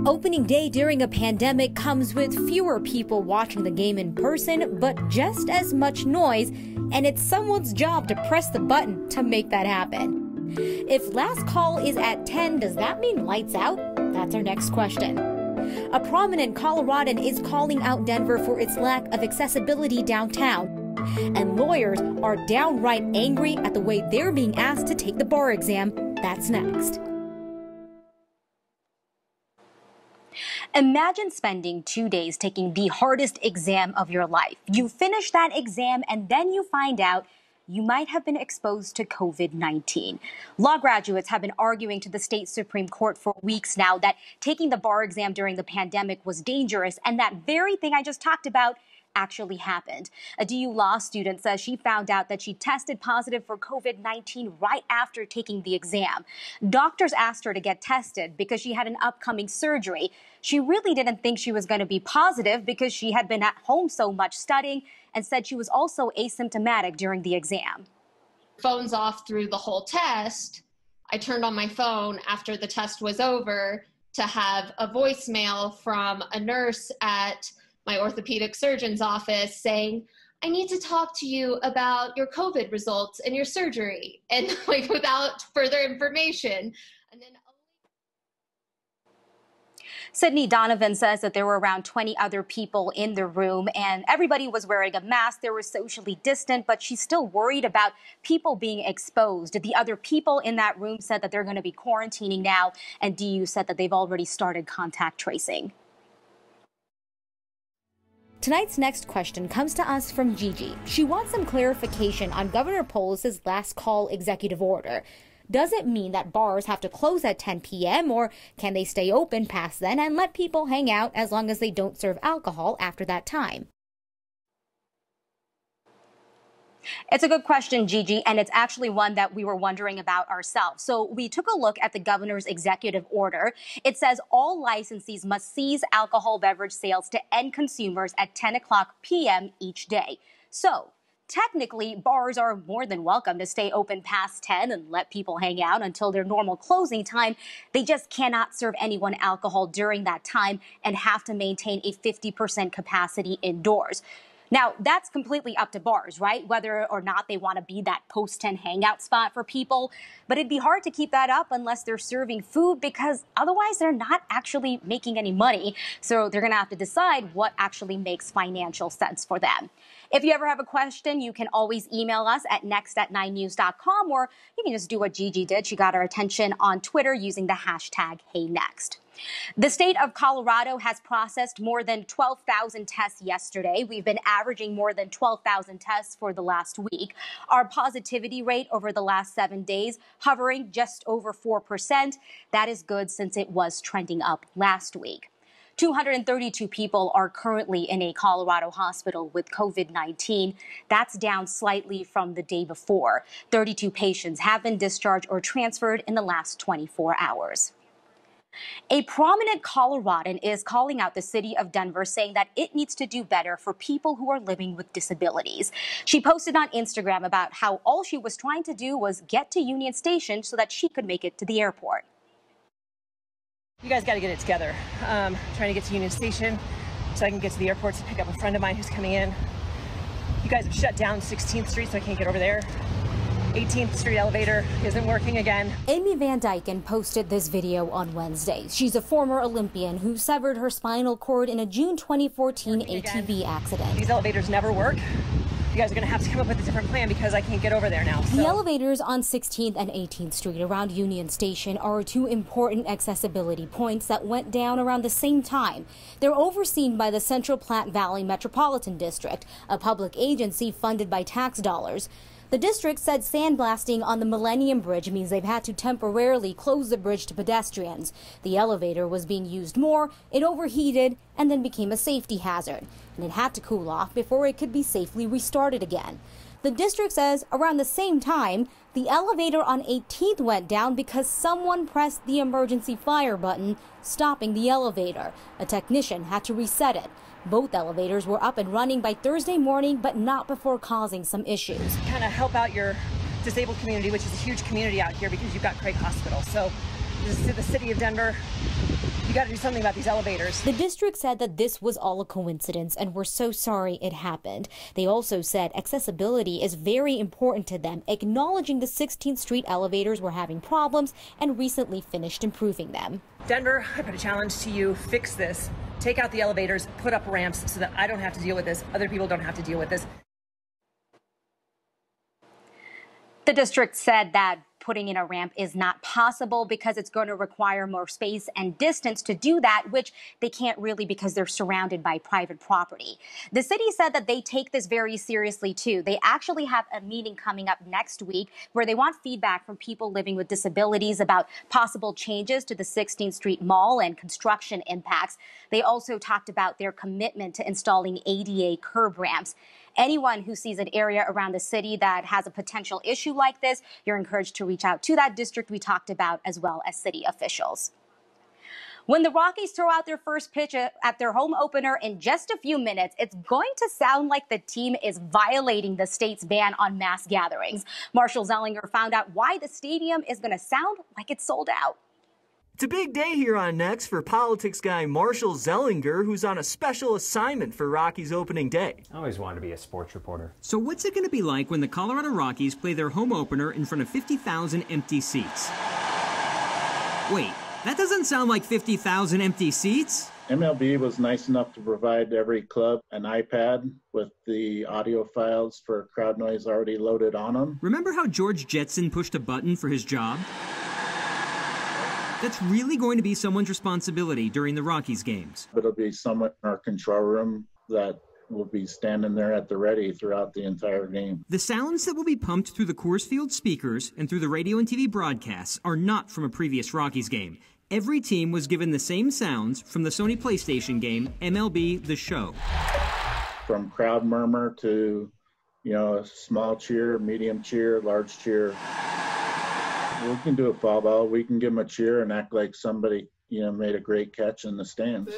Opening day during a pandemic comes with fewer people watching the game in person, but just as much noise, and it's someone's job to press the button to make that happen. If last call is at 10, does that mean lights out? That's our next question. A prominent Coloradan is calling out Denver for its lack of accessibility downtown, and lawyers are downright angry at the way they're being asked to take the bar exam. That's next. Imagine spending 2 days taking the hardest exam of your life. You finish that exam and then you find out you might have been exposed to COVID-19. Law graduates have been arguing to the state Supreme Court for weeks now that taking the bar exam during the pandemic was dangerous, and that very thing I just talked about actually happened. A DU law student says she found out that she tested positive for COVID-19 right after taking the exam. Doctors asked her to get tested because she had an upcoming surgery. She really didn't think she was going to be positive because she had been at home so much studying, and said she was also asymptomatic during the exam. Phone's off through the whole test. I turned on my phone after the test was over to have a voicemail from a nurse at my orthopedic surgeon's office saying, "I need to talk to you about your COVID results and your surgery," and like without further information. And then Sydney Donovan says that there were around 20 other people in the room and everybody was wearing a mask. They were socially distant, but she's still worried about people being exposed. The other people in that room said that they're going to be quarantining now, and DU said that they've already started contact tracing. Tonight's next question comes to us from Gigi. She wants some clarification on Governor Polis's last call executive order. Does it mean that bars have to close at 10 p.m. or can they stay open past then and let people hang out as long as they don't serve alcohol after that time? It's a good question, Gigi, and it's actually one that we were wondering about ourselves. So we took a look at the governor's executive order. It says all licensees must cease alcohol beverage sales to end consumers at 10 o'clock p.m. each day. So technically, bars are more than welcome to stay open past 10 and let people hang out until their normal closing time. They just cannot serve anyone alcohol during that time and have to maintain a 50% capacity indoors. Now, that's completely up to bars, right? Whether or not they want to be that post-10 hangout spot for people. But it'd be hard to keep that up unless they're serving food, because otherwise they're not actually making any money. So they're going to have to decide what actually makes financial sense for them. If you ever have a question, you can always email us at next@9news.com, or you can just do what Gigi did. She got our attention on Twitter using the hashtag HeyNext. The state of Colorado has processed more than 12,000 tests yesterday. We've been averaging more than 12,000 tests for the last week. Our positivity rate over the last 7 days hovering just over 4%. That is good since it was trending up last week. 232 people are currently in a Colorado hospital with COVID-19. That's down slightly from the day before. 32 patients have been discharged or transferred in the last 24 hours. A prominent Coloradan is calling out the city of Denver, saying that it needs to do better for people who are living with disabilities. She posted on Instagram about how all she was trying to do was get to Union Station so that she could make it to the airport. You guys got to get it together. Trying to get to Union Station so I can get to the airport to pick up a friend of mine who's coming in. You guys have shut down 16th Street, so I can't get over there. 18th Street elevator isn't working again. Amy Van Dyken posted this video on Wednesday. She's a former Olympian who severed her spinal cord in a June 2014 ATV accident. These elevators never work. You guys are going to have to come up with a different plan because I can't get over there now. The elevators on 16th and 18th Street around Union Station are two important accessibility points that went down around the same time. They're overseen by the Central Platte Valley Metropolitan District, a public agency funded by tax dollars. The district said sandblasting on the Millennium Bridge means they've had to temporarily close the bridge to pedestrians. The elevator was being used more, it overheated, and then became a safety hazard. And it had to cool off before it could be safely restarted again. The district says around the same time, the elevator on 18th went down because someone pressed the emergency fire button, stopping the elevator. A technician had to reset it. Both elevators were up and running by Thursday morning, but not before causing some issues. Kind of help out your disabled community, which is a huge community out here because you've got Craig Hospital. So This is the city of Denver. You got to do something about these elevators. The district said that this was all a coincidence and we're so sorry it happened. They also said accessibility is very important to them, acknowledging the 16th Street elevators were having problems and recently finished improving them. Denver, I put a challenge to you. Fix this. Take out the elevators, put up ramps so that I don't have to deal with this. Other people don't have to deal with this. The district said that putting in a ramp is not possible because it's going to require more space and distance to do that, which they can't really because they're surrounded by private property. The city said that they take this very seriously, too. They actually have a meeting coming up next week where they want feedback from people living with disabilities about possible changes to the 16th Street Mall and construction impacts. They also talked about their commitment to installing ADA curb ramps. Anyone who sees an area around the city that has a potential issue like this, you're encouraged to reach out to that district we talked about, as well as city officials. When the Rockies throw out their first pitch at their home opener in just a few minutes, it's going to sound like the team is violating the state's ban on mass gatherings. Marshall Zellinger found out why the stadium is going to sound like it's sold out. It's a big day here on Next for politics guy Marshall Zellinger, who's on a special assignment for Rockies opening day. I always wanted to be a sports reporter. So what's it going to be like when the Colorado Rockies play their home opener in front of 50,000 empty seats? Wait, that doesn't sound like 50,000 empty seats. MLB was nice enough to provide every club an iPad with the audio files for crowd noise already loaded on them. Remember how George Jetson pushed a button for his job? That's really going to be someone's responsibility during the Rockies games. It'll be someone in our control room that will be standing there at the ready throughout the entire game. The sounds that will be pumped through the Coors Field speakers and through the radio and TV broadcasts are not from a previous Rockies game. Every team was given the same sounds from the Sony PlayStation game, MLB The Show. From crowd murmur to, a small cheer, medium cheer, large cheer. We can do a foul ball. We can give them a cheer and act like somebody, made a great catch in the stands.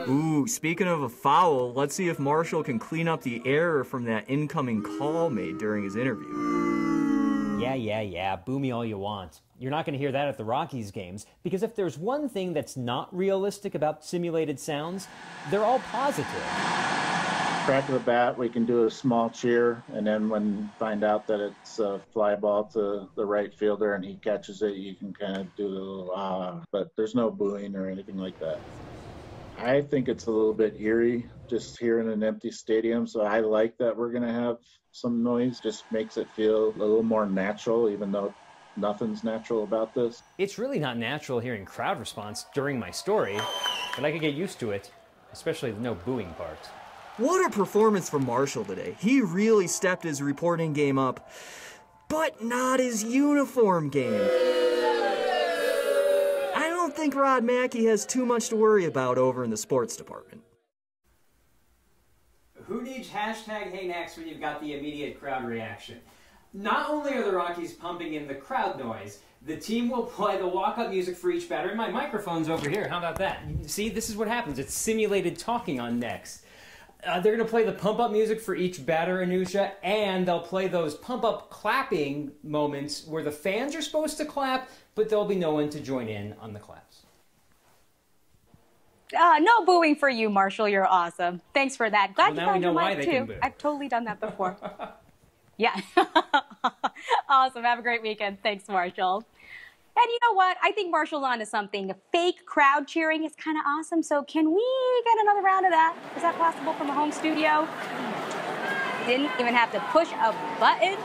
Ooh, speaking of a foul, let's see if Marshall can clean up the error from that incoming call made during his interview. Yeah. Boo me all you want. You're not going to hear that at the Rockies games, because if there's one thing that's not realistic about simulated sounds, they're all positive. Crack of the bat, we can do a small cheer, and then when find out that it's a fly ball to the right fielder and he catches it, you can kind of do the little but there's no booing or anything like that. I think it's a little bit eerie just here in an empty stadium, so I like that we're going to have some noise. Just makes it feel a little more natural, even though nothing's natural about this. It's really not natural hearing crowd response during my story, but I could get used to it, especially the no booing part. What a performance from Marshall today. He really stepped his reporting game up, but not his uniform game. I don't think Rod Mackey has too much to worry about over in the sports department. Who needs hashtag #HeyNext when you've got the immediate crowd reaction? Not only are the Rockies pumping in the crowd noise, the team will play the walk-up music for each batter. And my microphone's over here. How about that? See, this is what happens. It's simulated talking on Next. They're going to play the pump-up music for each batter, Anusha, and they'll play those pump-up clapping moments where the fans are supposed to clap, but there'll be no one to join in on the claps. No booing for you, Marshall. You're awesome. Thanks for that. Glad you found your mic, too. I've totally done that before. Yeah. Awesome. Have a great weekend. Thanks, Marshall. And you know what? I think Marshall's onto something. Fake crowd cheering is kind of awesome. So can we get another round of that? Is that possible from a home studio? Didn't even have to push a button.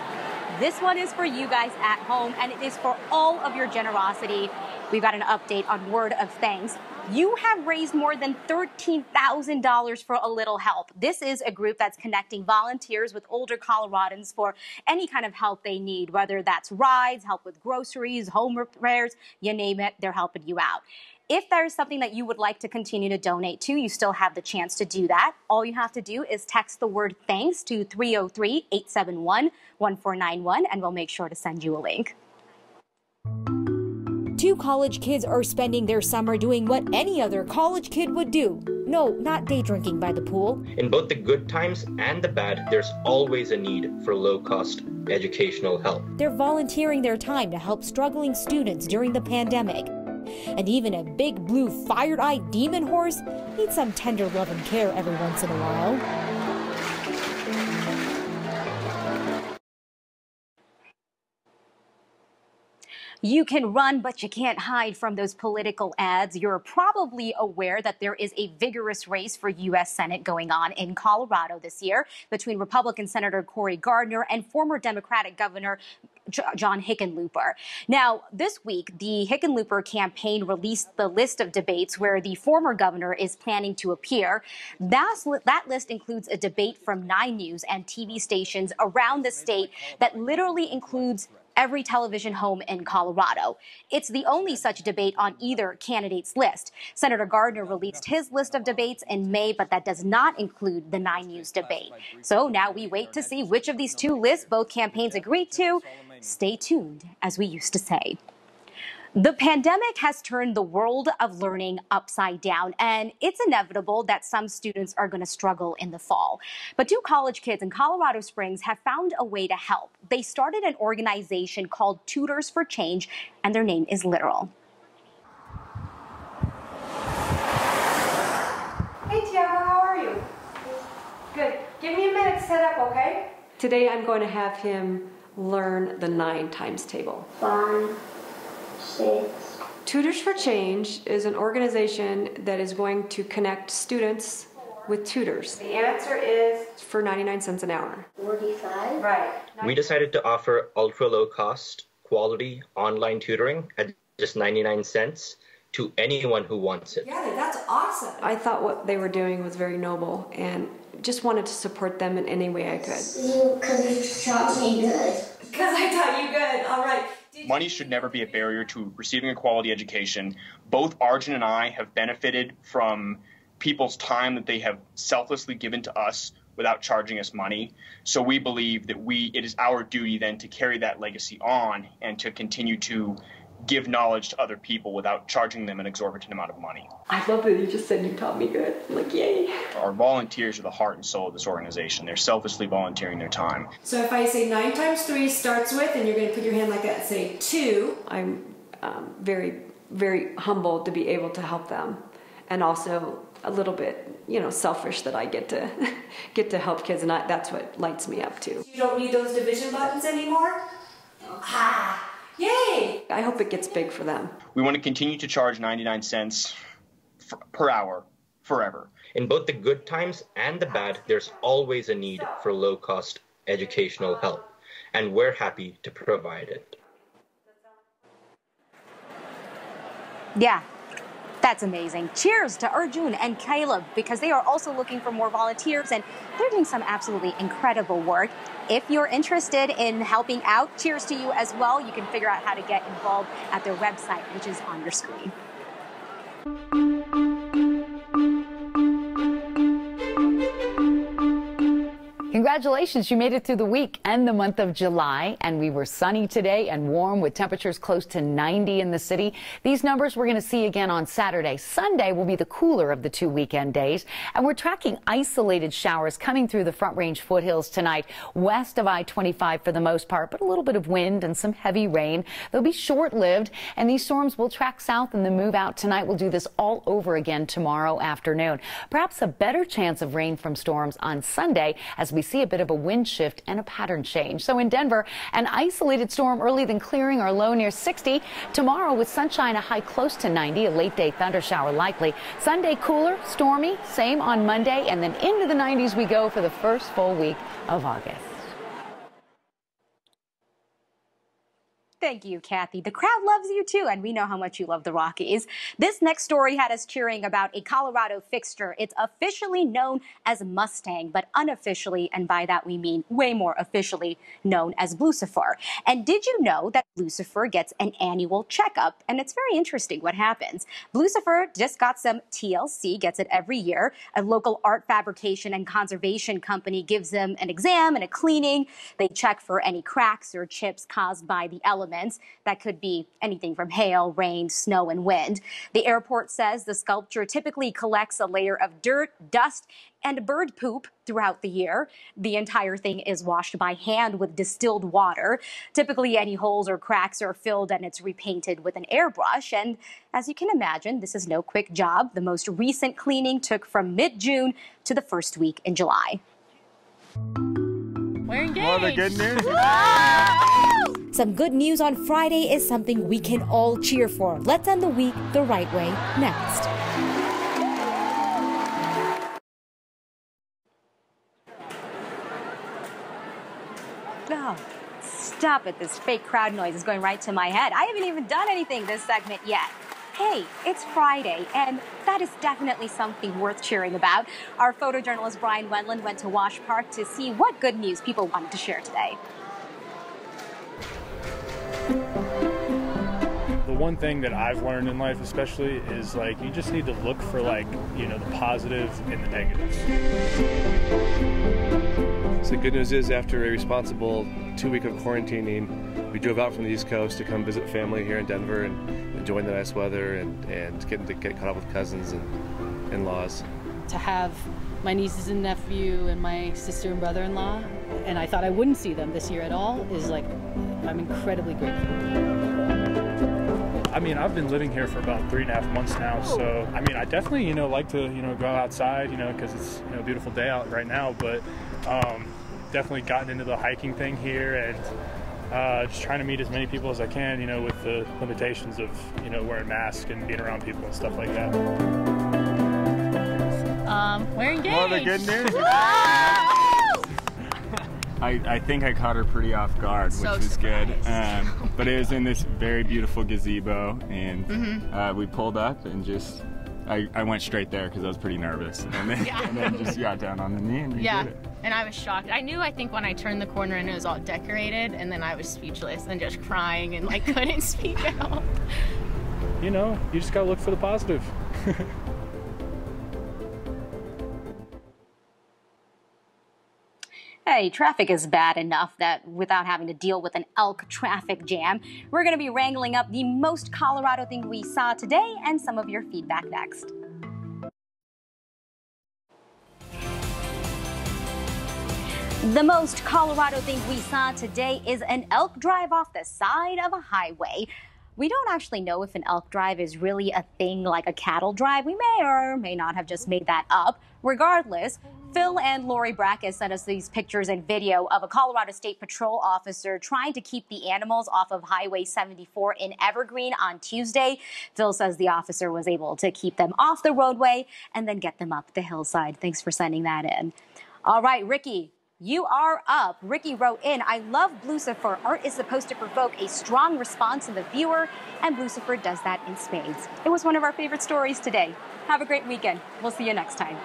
This one is for you guys at home, and it is for all of your generosity. We've got an update on Word of Thanks. You have raised more than $13,000 for A Little Help. This is a group that's connecting volunteers with older Coloradans for any kind of help they need, whether that's rides, help with groceries, home repairs, you name it, they're helping you out. If there's something that you would like to continue to donate to, you still have the chance to do that. All you have to do is text the word thanks to 303-871-1491, and we'll make sure to send you a link. 2 you college kids are spending their summer doing what any other college kid would do. No, not day drinking by the pool. In both the good times and the bad, there's always a need for low-cost educational help. They're volunteering their time to help struggling students during the pandemic. And even a big blue fired-eyed demon horse needs some tender love and care every once in a while. You can run, but you can't hide from those political ads. You're probably aware that there is a vigorous race for U.S. Senate going on in Colorado this year between Republican Senator Cory Gardner and former Democratic Governor John Hickenlooper. Now, this week, the Hickenlooper campaign released the list of debates where the former governor is planning to appear. That list includes a debate from 9 News and TV stations around the state that literally includes every television home in Colorado. It's the only such debate on either candidate's list. Senator Gardner released his list of debates in May, but that does not include the 9 News debate. So now we wait to see which of these two lists both campaigns agreed to. Stay tuned, as we used to say. The pandemic has turned the world of learning upside down, and it's inevitable that some students are going to struggle in the fall. But 2 college kids in Colorado Springs have found a way to help. They started an organization called Tutors for Change, and their name is literal. Hey, Tiago, how are you? Good. Give me a minute to set up, okay? Today I'm going to have him learn the 9 times table. 5, 6. Tutors for Change is an organization that is going to connect students with tutors. The answer is for 99 cents an hour. 45? Right. We decided to offer ultra-low-cost, quality online tutoring at just 99 cents to anyone who wants it. Yeah, that's awesome. I thought what they were doing was very noble and just wanted to support them in any way I could. Because you taught me good. Because I taught you good. All right. Money should never be a barrier to receiving a quality education. Both Arjun and I have benefited from people's time that they have selflessly given to us without charging us money. So we believe that it is our duty then to carry that legacy on and to continue to give knowledge to other people without charging them an exorbitant amount of money. I love that you just said you taught me good. I'm like, yay. Our volunteers are the heart and soul of this organization. They're selflessly volunteering their time. So if I say 9 times 3 starts with, and you're going to put your hand like that and say 2, I'm very, very humbled to be able to help them. And also a little bit, selfish that I get to help kids, and that's what lights me up too. You don't need those division buttons anymore? Ah! Yay! I hope it gets big for them. We want to continue to charge 99 cents per hour forever. In both the good times and the bad, there's always a need for low-cost educational help, and we're happy to provide it. Yeah. That's amazing. Cheers to Arjun and Caleb, because they are also looking for more volunteers, and they're doing some absolutely incredible work. If you're interested in helping out, cheers to you as well. You can figure out how to get involved at their website, which is on your screen. Congratulations, you made it through the week and the month of July, and we were sunny today and warm with temperatures close to 90 in the city. These numbers we're going to see again on Saturday. Sunday will be the cooler of the 2 weekend days, and we're tracking isolated showers coming through the Front Range foothills tonight, west of I-25 for the most part, but a little bit of wind and some heavy rain. They'll be short-lived, and these storms will track south and then move out tonight. We'll do this all over again tomorrow afternoon. Perhaps a better chance of rain from storms on Sunday as we see a bit of a wind shift and a pattern change. So in Denver, an isolated storm early, then clearing, our low near 60. Tomorrow with sunshine, a high close to 90, a late day thunder shower likely. Sunday cooler, stormy, same on Monday, and then into the 90s we go for the first full week of August. Thank you, Kathy. The crowd loves you too, and we know how much you love the Rockies. This next story had us cheering about a Colorado fixture. It's officially known as Mustang, but unofficially, and by that we mean way more officially, known as Blucifer. And did you know that Blucifer gets an annual checkup? And it's very interesting what happens. Blucifer just got some TLC, gets it every year. A local art fabrication and conservation company gives them an exam and a cleaning. They check for any cracks or chips caused by the elements elements that could be anything from hail, rain, snow, and wind. The airport says the sculpture typically collects a layer of dirt, dust, and bird poop throughout the year. The entire thing is washed by hand with distilled water. Typically, any holes or cracks are filled and it's repainted with an airbrush. And as you can imagine, this is no quick job. The most recent cleaning took from mid-June to the first week in July. We're engaged. Well, the good news. Some good news on Friday is something we can all cheer for. Let's end the week the right way next. Oh, stop it. This fake crowd noise is going right to my head. I haven't even done anything this segment yet. Hey, it's Friday, and that is definitely something worth cheering about. Our photojournalist Brian Wendland went to Wash Park to see what good news people wanted to share today. The one thing that I've learned in life especially is like you just need to look for like, you know, the positive and the negatives. So the good news is after a responsible 2 week of quarantining, we drove out from the East Coast to come visit family here in Denver and enjoying the nice weather and get caught up with cousins and in-laws. To have my nieces and nephew and my sister and brother-in-law, and I thought I wouldn't see them this year at all, is like, I'm incredibly grateful. I mean, I've been living here for about 3.5 months now, so I mean, I definitely, you know, like to, you know, go outside, you know, because it's, you know, a beautiful day out right now, but definitely gotten into the hiking thing here and just trying to meet as many people as I can, you know, with the limitations of, you know, wearing masks and being around people and stuff like that. We're engaged. Well, the good news. I think I caught her pretty off guard, which was good. But it was in this very beautiful gazebo, and we pulled up and just, I went straight there because I was pretty nervous. And then, just got down on the knee and we did it. And I was shocked. I knew, I think, when I turned the corner and it was all decorated, and then I was speechless and just crying and like couldn't speak at all. You know, you just gotta look for the positive. Hey, traffic is bad enough that without having to deal with an elk traffic jam, we're going to be wrangling up the most Colorado thing we saw today and some of your feedback next. The most Colorado thing we saw today is an elk drive off the side of a highway. We don't actually know if an elk drive is really a thing like a cattle drive. We may or may not have just made that up. Regardless, Phil and Lori Brackus sent us these pictures and video of a Colorado State Patrol officer trying to keep the animals off of Highway 74 in Evergreen on Tuesday. Phil says the officer was able to keep them off the roadway and then get them up the hillside. Thanks for sending that in. All right, Ricky, you are up. Ricky wrote in, I love Blucifer. Art is supposed to provoke a strong response in the viewer, and Blucifer does that in spades. It was one of our favorite stories today. Have a great weekend. We'll see you next time.